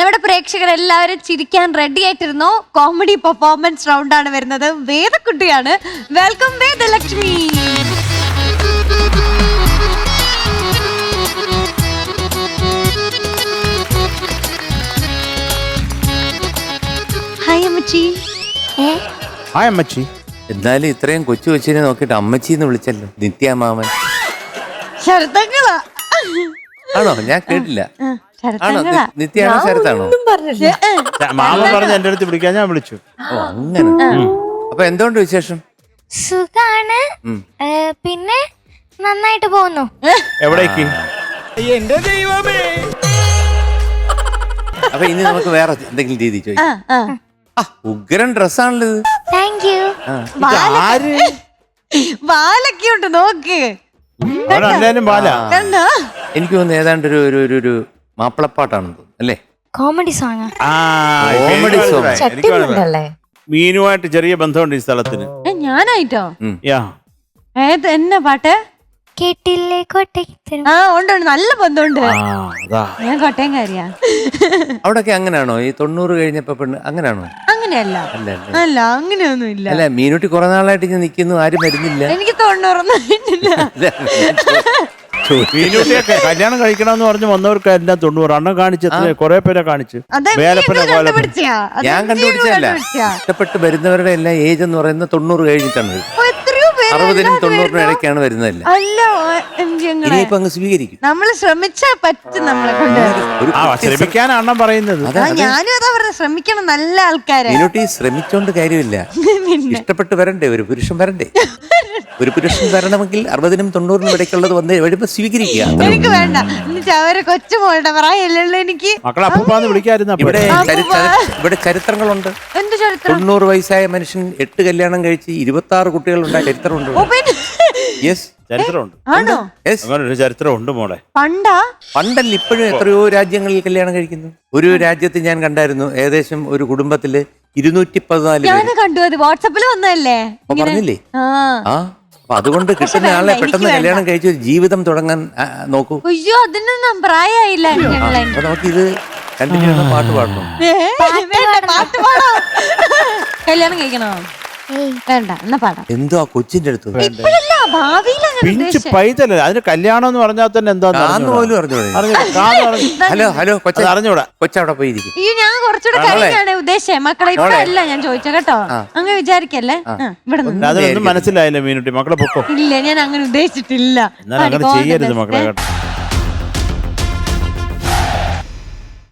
നമ്മുടെ പ്രേക്ഷകരെല്ലാവരും ചിരിക്കാൻ ready ആയിട്ടിരുന്നോ? Comedy performance round ആണ് വരുന്നത്. വേദക്കുട്ടിയാണ്. വെൽക്കം വേദലക്ഷ്മി. ഹായ് അമ്മച്ചി. ഹായ് അമ്മച്ചി. എന്നാലും ഇത്രയും കൊച്ചു കൊച്ചിനെ നോക്കിട്ട് അമ്മച്ചിന്ന് വിളിച്ചല്ലോ. നിത്യാമാമൻ ശരത്തങ്ങളാ ആണോ? ഞാൻ കേട്ടില്ല. ആണോ? ശരത്തങ്ങളാ. നിത്യാണോ ശരത്താണോ? മാമൻ പറഞ്ഞ എന്റെ അടുത്ത് വിളിക്കാൻ ഞാൻ വിളിച്ചു. ഓ അങ്ങനെ. അപ്പൊ എന്തുകൊണ്ട് വിശേഷം? സുഖാണ്. പിന്നെ നന്നായിട്ട് പോകുന്നു. എവിടേക്ക്? എന്റെ ദൈവമേ. അപ്പൊ ഇനി നമുക്ക് വേറെ എന്തെങ്കിലും രീതി ചോദിക്കാം. ഉഗ്രൻ ഡ്രസ്സാണല്ലോ ഇത്. Thank you. ആര്? ബാലൊക്കെ ഉണ്ട് നോക്ക്. എന്തായാലും ബാല. കണ്ടോ? എനിക്ക് തോന്നുന്നു ഏതാണ്ട് ഒരു മാപ്പിളപ്പാട്ടാണെന്ന് തോന്നുന്നു അല്ലേ? Comedy song. Comedy song. മീനുമായിട്ട് ചെറിയ ബന്ധമുണ്ട് ഈ സ്ഥലത്തിന്. ഞാനായിട്ടോ? യാ. ഏത് എന്നാ പാട്ട്? കേട്ടില്ലേ കോട്ടയം. ആ ഉണ്ട് ഉണ്ട്, നല്ല ബന്ധമുണ്ട്. ഞാൻ കോട്ടയംകാരിയാ. അവിടൊക്കെ അങ്ങനെയാണോ? ഈ 90 കഴിഞ്ഞപ്പോ പെണ്ണ് അങ്ങനെയാണോ? അങ്ങനെയല്ല. അല്ല അല്ല അങ്ങനെയൊന്നും ഇല്ല. അല്ല, മീനുട്ടി കുറെ നാളായിട്ട് ഞാൻ നിൽക്കുന്നു, ആരും വരുന്നില്ല. എനിക്ക് 90 മീനുട്ടിയൊക്കെ കല്യാണം കഴിക്കണമെന്ന് പറഞ്ഞ് വന്നവർക്ക് എല്ലാം 90. അണ്ണം കാണിച്ചത് കുറെ പേരെ കാണിച്ചു. വേലപ്പനെ ഞാൻ കണ്ടുപിടിച്ചതല്ല. ഇഷ്ടപ്പെട്ട് വരുന്നവരുടെ എല്ലാം ഏജ് എന്ന് പറയുന്നത് 90 കഴിഞ്ഞിട്ടാണ്. 60-നും 90-നും ഇടയ്ക്കാണ് വരുന്നതല്ല. അല്ല ഇനിയിപ്പോ അങ്ങ് സ്വീകരിക്കും. നമ്മള് ശ്രമിച്ചാ പറ്റും നമ്മളെ കൊണ്ട്. ശ്രമിക്കാൻ അണ്ണം പറയുന്നത്. ഞാനും അതാ പറഞ്ഞ, ശ്രമിക്കണം. നല്ല ആൾക്കാരെ. മീനുട്ടി ശ്രമിച്ചോണ്ട് കാര്യമില്ല. ഇഷ്ടപ്പെട്ട് വരണ്ടേ? ഒരു പുരുഷൻ വരണ്ടേ? ഒരു പുരുഷൻ വരണമെങ്കിൽ 60-നും 90-നും ഇടയ്ക്കുള്ളത് വന്ന് വരുമ്പോ സ്വീകരിക്കുക. എനിക്ക് വേണ്ട. അവരെ കൊച്ചുമോളുടെ പ്രായമല്ലോ എനിക്ക്. മക്കളെ അപ്പൂപ്പാന്ന് വിളിക്കാതിരുന്ന ഇവിടെ ചരിത്രങ്ങളുണ്ട്. എന്ത് ചരിത്രം? 90 വയസ്സായ മനുഷ്യൻ 8 കല്യാണം കഴിച്ച് 26 കുട്ടികളുണ്ടായ ചരിത്രമുണ്ട്. യെസ്, ചരിത്രമുണ്ട്. ആണോ? അങ്ങനെ ഒരു ചരിത്രമുണ്ട് മോളെ. പണ്ടാ? പണ്ടല്ല, ഇപ്പോഴും എത്രയോ രാജ്യങ്ങളിൽ കല്യാണം കഴിക്കുന്നു. ഒരു രാജ്യത്ത് ഞാൻ കണ്ടായിരുന്നു, ഏകദേശം ഒരു കുടുംബത്തില് 214 ഞാൻ കണ്ടു. അത് വാട്സാപ്പിൽ വന്നതല്ലേ? പറഞ്ഞില്ലേ? അപ്പൊ അതുകൊണ്ട് കിട്ടുന്ന ആളെ പെട്ടെന്ന് കല്യാണം കഴിച്ച് ജീവിതം തുടങ്ങാൻ നോക്കൂ. അയ്യോ, അതിനൊന്നും പ്രായമായില്ല ഞങ്ങളെ. അപ്പൊ നമുക്കിത് കണ്ടിന്യൂ പാട്ട് പാടണം. പാട്ട് പാടാ. കല്യാണം കഴിക്കണോ? വേണ്ട, എന്നാ പാടാം. എന്തോ ആ കൊച്ചിന്റെ അടുത്ത് ഇപ്പഴല്ല, ഭാവിയിലാണ്. പിഞ്ച് പൈതല്ലേ അതിന് കല്യാണം എന്ന് പറഞ്ഞാൽ തന്നെ എന്താന്ന് പോലും അറിഞ്ഞൂടെ? ഹലോ ഹലോ, അറിഞ്ഞൂടാ. കൊച്ചവിടെ പോയിരിക്കും. ഈ ഞാൻ കുറച്ചുകൂടെ കഴിഞ്ഞാണ് ഉദ്ദേശിച്ചത്. മക്കളെ ഇപ്പൊ അല്ല ഞാൻ ചോദിച്ച കേട്ടോ. അങ്ങ് വിചാരിക്കല്ലേ. ഇവിടെ അതൊന്നും മനസ്സിലായില്ല മീനുട്ടി. മക്കളെ പൊക്കോ. ഇല്ല, ഞാൻ അങ്ങനെ ഉദ്ദേശിച്ചിട്ടില്ല. എന്നാൽ അങ്ങനെ ചെയ്യരുത് മക്കളെ കേട്ടോ.